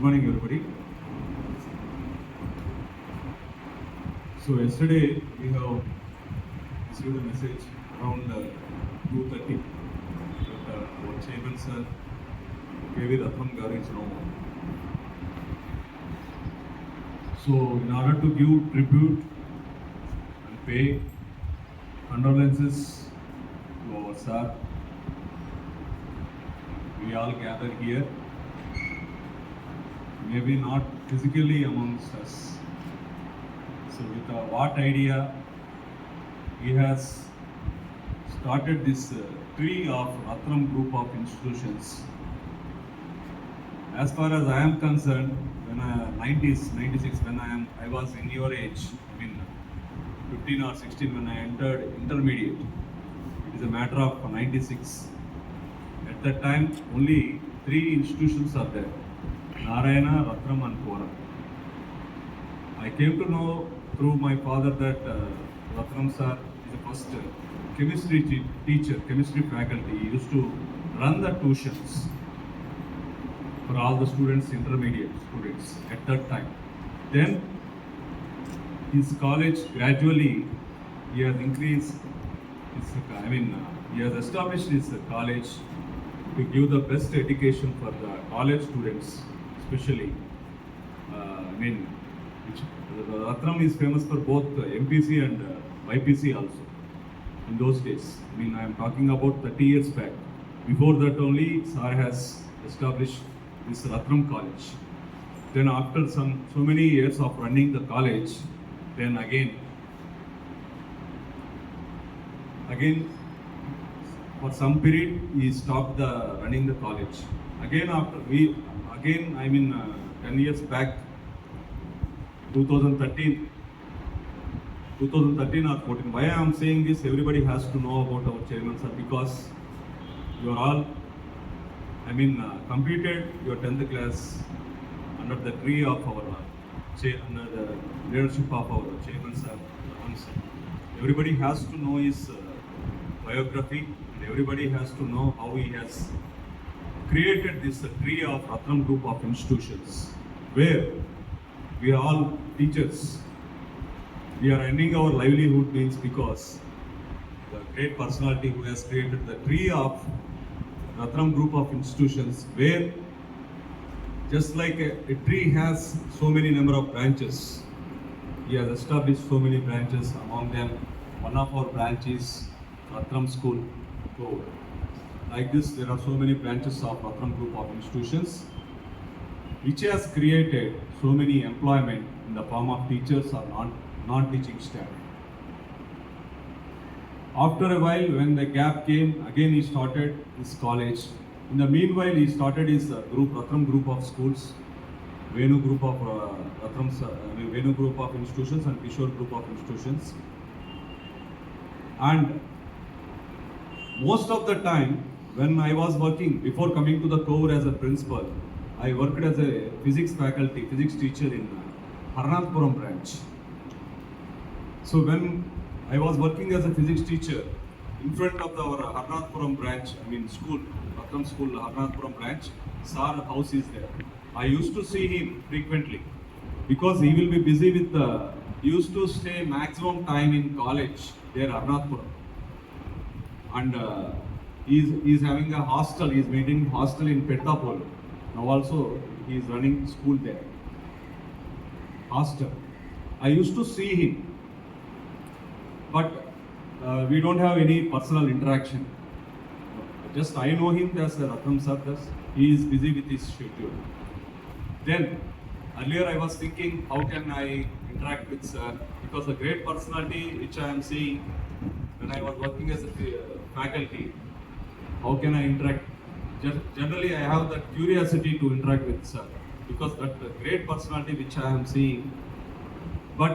morning, everybody. So yesterday we have received a message around 2:30 that our Chairman Sir KVRatnam is no more. So in order to give tribute and pay condolences to our sir, we all gather here. Maybe not physically amongst us. So with what idea he has started this tree of Ratnam group of institutions. As far as I am concerned, when 96, when I was in your age, 15 or 16 when I entered intermediate. It is a matter of 96. At that time, only 3 institutions are there: Narayana, Ratnam and Koram. I came to know through my father that Ratnam sir is the first chemistry teacher, chemistry faculty. He used to run the tuitions for all the students, intermediate students at that time. Then his college gradually he has increased he has established his college to give the best education for the college students, especially Ratnam is famous for both MPC and YPC also. In those days, I am talking about 30 years back. Before that only, Sir has established this Ratnam college. Then after so many years of running the college, then again for some period he stopped running the college. Again after 10 years back, 2013 or 14. Why I am saying this? Everybody has to know about our chairman sir, because you are all completed your 10th class under the tree of our under the leadership of our chairman sir. Everybody has to know his biography, and everybody has to know how he has created this tree of Ratnam group of institutions, where we are all teachers. We are earning our livelihood means because the great personality who has created the tree of Ratnam group of institutions, where just like a tree has so many number of branches, he has established so many branches. Among them, one of our branches, Ratnam School. So, like this, there are so many branches of Ratnam group of institutions, which has created so many employment in the form of teachers or non-teaching staff. After a while, when the gap came, again he started his college. In the meanwhile, he started his Ratnam group of schools, Venu group of Venu group of institutions and Kishore group of institutions. And most of the time, when I was working, before coming to the core as a principal, I worked as a physics teacher in Harnathpuram branch. So when I was working as a physics teacher, in front of our Harnathpuram branch, school, Ratnam school, Harnathpuram branch, Sir house is there. I used to see him frequently because he will be busy with he used to stay maximum time in college there, Harnathpuram. And he is having a hostel, he is maintaining hostel in Pettapol. Now also he is running school there. Hostel. I used to see him, but we don't have any personal interaction. Just I know him as Ratnam sir. He is busy with his schedule. Then earlier I was thinking, how can I interact with sir? Because the great personality which I am seeing when I was working as a faculty, how can I interact? Generally, I have that curiosity to interact with sir, because that great personality which I am seeing. But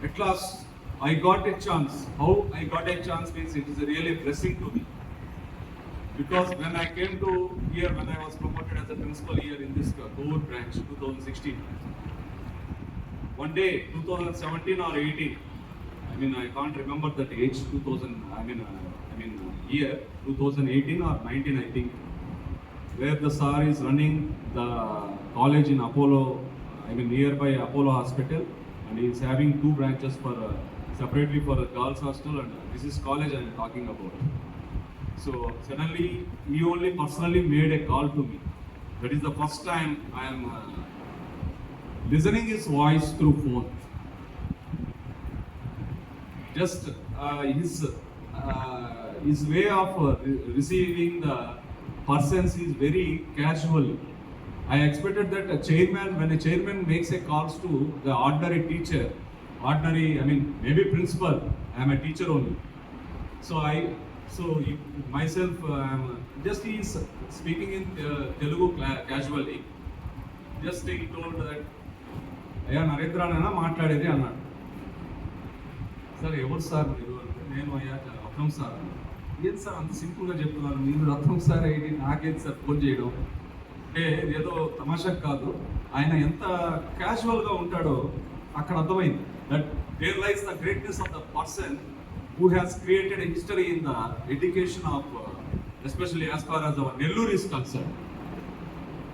at last, I got a chance. How I got a chance means it is really a blessing to me. Because when I came to here, when I was promoted as a principal here in this core branch, 2016. One day, 2017 or 18, I can't remember that age, 2000, year, 2018 or 19, I think. where the sir is running the college in Apollo, nearby Apollo Hospital, and he is having two branches for separately for the girls hostel, and this is college I am talking about. So suddenly he only personally made a call to me. That is the first time I am listening his voice through phone. Just his way of receiving the persons is very casual. I expected that when a chairman makes a calls to the ordinary teacher, maybe principal, I am a teacher only. Myself, just he is speaking in Telugu casually. Just he told that, అయ్యా నరేంద్రనా మాట్లాడేది అన్నాడు. Sir ఎవరు sir మీరు? నేను అయ్యా రత్నం sir. ఏది sir అంత సింపుల్గా చెప్తున్నారు, మీరు రత్నం సార్ ఏంటి నాకేది సార్ ఫోన్ చేయడం అంటే ఏదో తమాషా కాదు. ఆయన ఎంత క్యాజువల్గా ఉంటాడో అక్కడ అర్థమైంది. That there lies the greatness of the person who has created a history in the education of especially as far as our Nellore is concerned.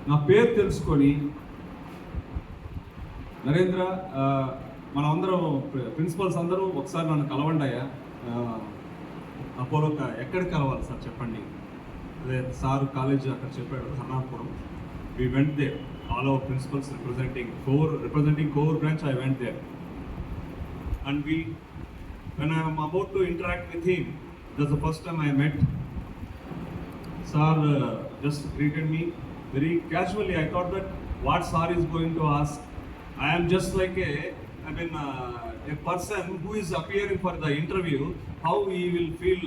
నా పేరు తెలుసుకొని నరేంద్ర మన అందరం ప్రిన్సిపల్స్ అందరూ ఒకసారి నన్ను కలవండి అయ్యా, అపోలో ఎక్కడ కలవాలి సార్ చెప్పండి. అదే సార్ కాలేజ్ అక్కడ చెప్పాడు హర్నాపురం. we went there, all our principals representing core branch, I went there, and when I am about to interact with him, that's the first time I met. Sir just greeted me very casually. I thought that what sir is going to ask. I am just like a person who is appearing for the interview. How he will feel?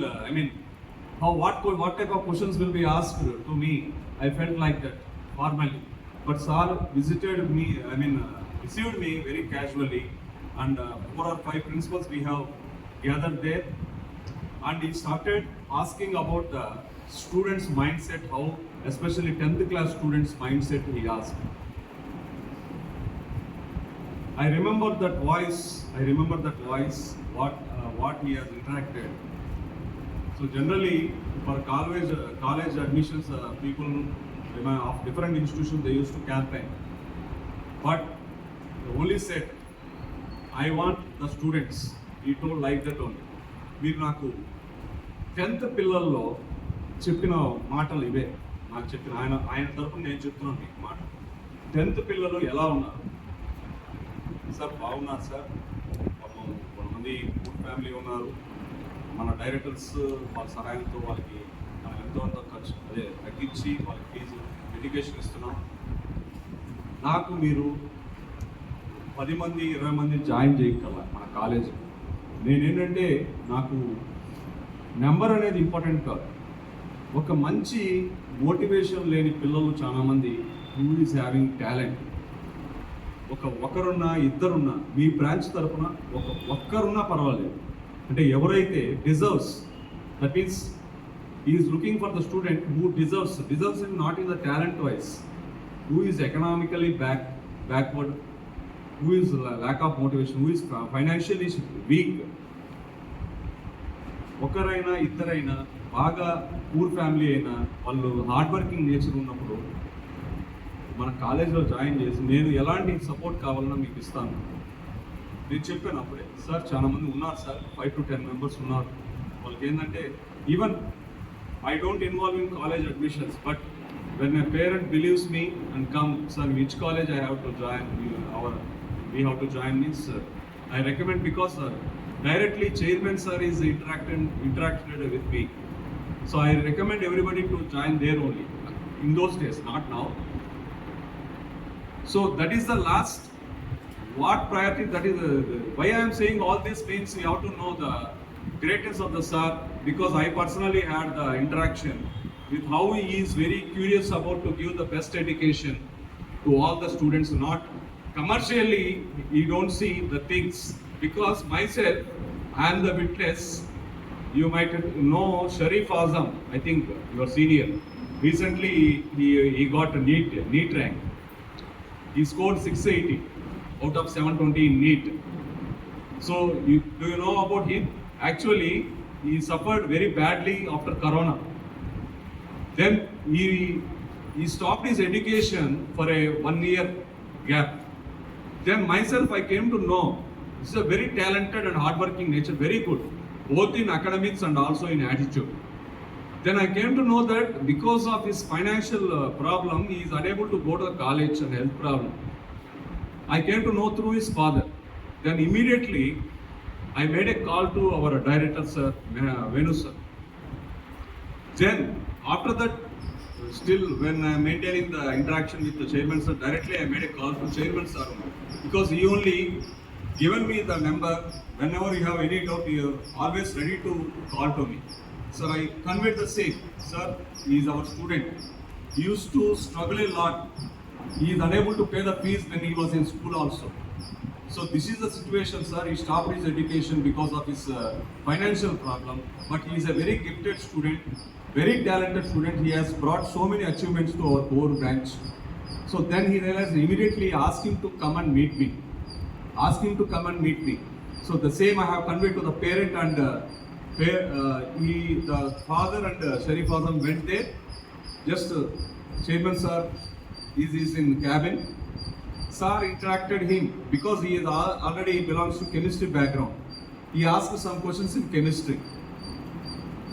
What type of questions will be asked to me? I felt like that formally. But sir visited me. Received me very casually, and 4 or 5 principals we have gathered there, and he started asking about the students' mindset, how especially 10th class students' mindset he asked. I remember that voice, what he has interacted. So generally for college admissions, people of different institutions, they used to campaign, but they only said, I want the students. He told like that only. మీరు నాకు 10th పిల్లల్లో చెప్పిన మాటలు ఇవే నాకు చెప్పిన ఆయన తరపున నేను చెప్తున్నాను మీకు మాట. 10th పిల్లలు ఎలా ఉన్నారు సార్? బాగున్నారు సార్. కొంతమంది గుడ్ ఫ్యామిలీ ఉన్నారు. మన డైరెక్టర్స్ వాళ్ళ సహాయంతో వాళ్ళకి మనం ఎంతో అంత ఖర్చు తగ్గించి వాళ్ళకి ఫీజు ఎడ్యుకేషన్ ఇస్తున్నాం. నాకు మీరు 10 మంది 20 మంది జాయిన్ చేయగల మన కాలేజీకి. నేనేంటంటే నాకు నెంబర్ అనేది ఇంపార్టెంట్ కాదు. ఒక మంచి మోటివేషన్ లేని పిల్లలు చాలామంది హూ ఈజ్ హ్యావింగ్ టాలెంట్. ఒకరున్నా ఇద్దరున్నా మీ బ్రాంచ్ తరఫున ఒక్కరున్నా పర్వాలేదు. అంటే ఎవరైతే deserves, that means is looking for the student who deserves in not in the talent wise, who is economically backward, who is lack of motivation, who is financially weak. ఒకరైనా ఇద్దరైనా బాగా poor family అయినా వాళ్ళు hard working nature ఉన్నప్పుడు మన కాలేజీలో join చేసి నేను ఎలాంటి support కావాలన్నా మీకు ఇస్తాను. నేను చెప్పాను అప్పుడే, సార్ చాలామంది ఉన్నారు సార్, 5 to 10 members ఉన్నారు. వాళ్ళకి ఏంటంటే even I don't involve in college admissions, but when my parent believes me and come, sir which college I have to join means I recommend, because directly chairman sir is interacted with me, so I recommend everybody to join there only in those days, not now. So that is the last what priority, that is why I am saying all this means we have to know the greatness of the sir, because I personally had the interaction with how he is very curious about to give the best education to all the students. Not commercially, you don't see the things, because myself I am the witness. You might know Sharif Azam, I think your senior. Recently he got a NEET rank. He scored 680 out of 720 in NEET. So do you know about him? Actually he suffered very badly after Corona. Then he he stopped his education for a 1 year gap. Then myself, I came to know this is a very talented and hardworking nature, very good, both in academics and also in attitude. Then I came to know that because of his financial problem, he is unable to go to the college and health problem. I came to know through his father. Then immediately, I made a call to our director, sir, Venu sir. Then, after that, still when I am maintaining the interaction with the chairman sir, directly I made a call to chairman sir because he only given me the number. Whenever you have any doubt, you are always ready to call to me. Sir, I conveyed the same. Sir, he is our student. He used to struggle a lot. He is unable to pay the fees when he was in school also. So this is the situation, sir. He stopped his education because of his financial problem. But he is a very gifted student, very talented student. He has brought so many achievements to our core branch. So then he realized immediately ask him to come and meet me. Ask him to come and meet me. So the same I have conveyed to the parent and the father and Sharif Azam went there. Just chairman sir is in cabin. Sir interacted him because he is already belongs to chemistry background. He asked some questions in chemistry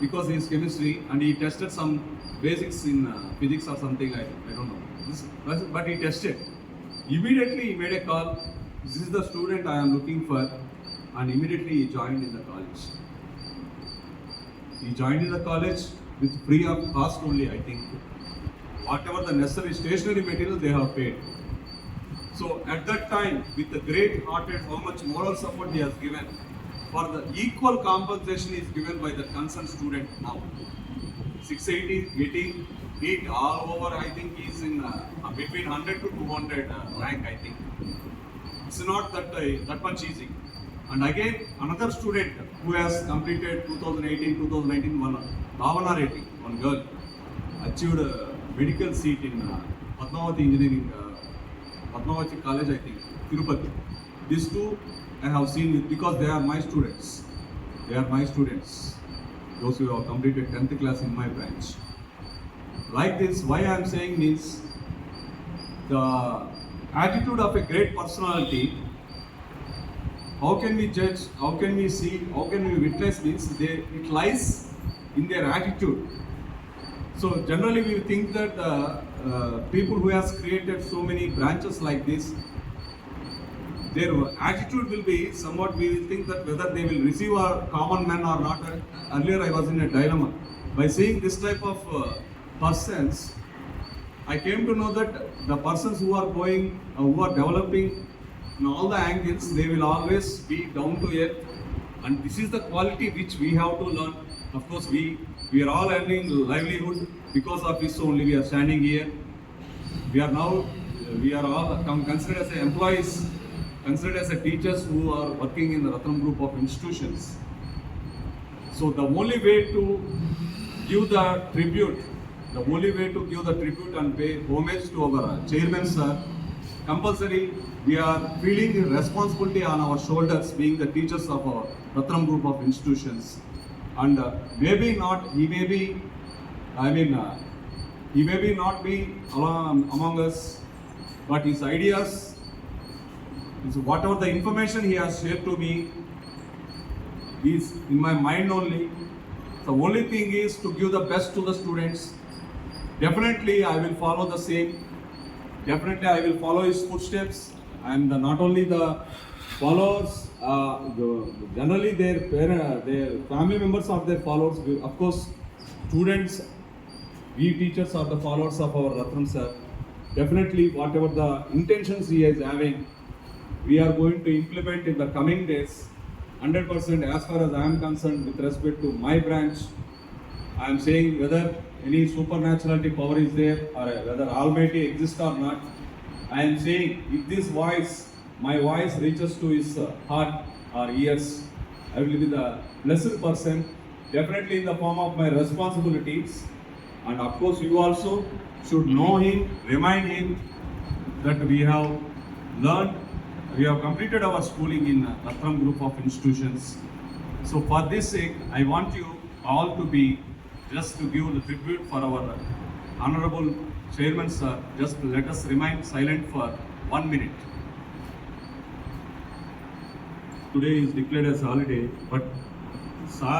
because he is chemistry and he tested some basics in physics or something. I don't know. But he tested. Immediately he made a call. This is the student I am looking for, and immediately he joined in the college. He joined in the college with free of cost only, I think. Whatever the necessary stationery material they have paid. So at that time, with the great hearted, how much moral support he has given, for the equal compensation is given by the concerned student now. 680, 80, NEET all over, I think he is in between 100 to 200 rank, I think. It's not that much easy. And again, another student who has completed 2018, 2019, Bhavana Reddy, one girl, achieved a medical seat in Padmavati Engineering, Padmavati College, I think, Tirupati. These two I have seen because they are my students. They are my students. Those who have completed 10th class in my branch. Like this, why I am saying means the attitude of a great personality. How can we judge? How can we see? How can we witness means it lies in their attitude. So generally we think that people who has created so many branches like this, their attitude will be somewhat, we will think that whether they will receive a common man or not. Earlier I was in a dilemma. By seeing this type of persons, I came to know that the persons who are going, who are developing in all the angles, they will always be down to earth. And this is the quality which we have to learn. Of course, we are all earning livelihood because of this only we are standing here. We are all considered as employees, considered as teachers who are working in the Ratnam group of institutions. So the only way to give the tribute, and pay homage to our chairman sir, compulsory we are feeling responsibility on our shoulders, being the teachers of our Ratnam group of institutions. And maybe not, he may be not be among us, but his ideas, whatever the information he has shared to me is in my mind only. The only thing is to give the best to the students. Definitely I will follow the same. Definitely I will follow his footsteps, and not only the followers, generally their family members are their followers. Of course, students, we teachers are the followers of our Ratnam sir. Definitely whatever the intentions he is having, we are going to implement in the coming days 100%. As far as I am concerned, with respect to my branch, I am saying whether any supernaturality power is there or whether Almighty exists or not, I am saying if this voice, my voice reaches to his heart or ears, I will be the blessed person, definitely in the form of my responsibilities. And of course you also should know him, remind him that we have learned, we have completed our schooling in Ratnam group of institutions. So for this sake, I want you all to be, just to give the tribute for our Honorable Chairman sir, just let us remain silent for 1 minute. Today is declared as holiday, but sir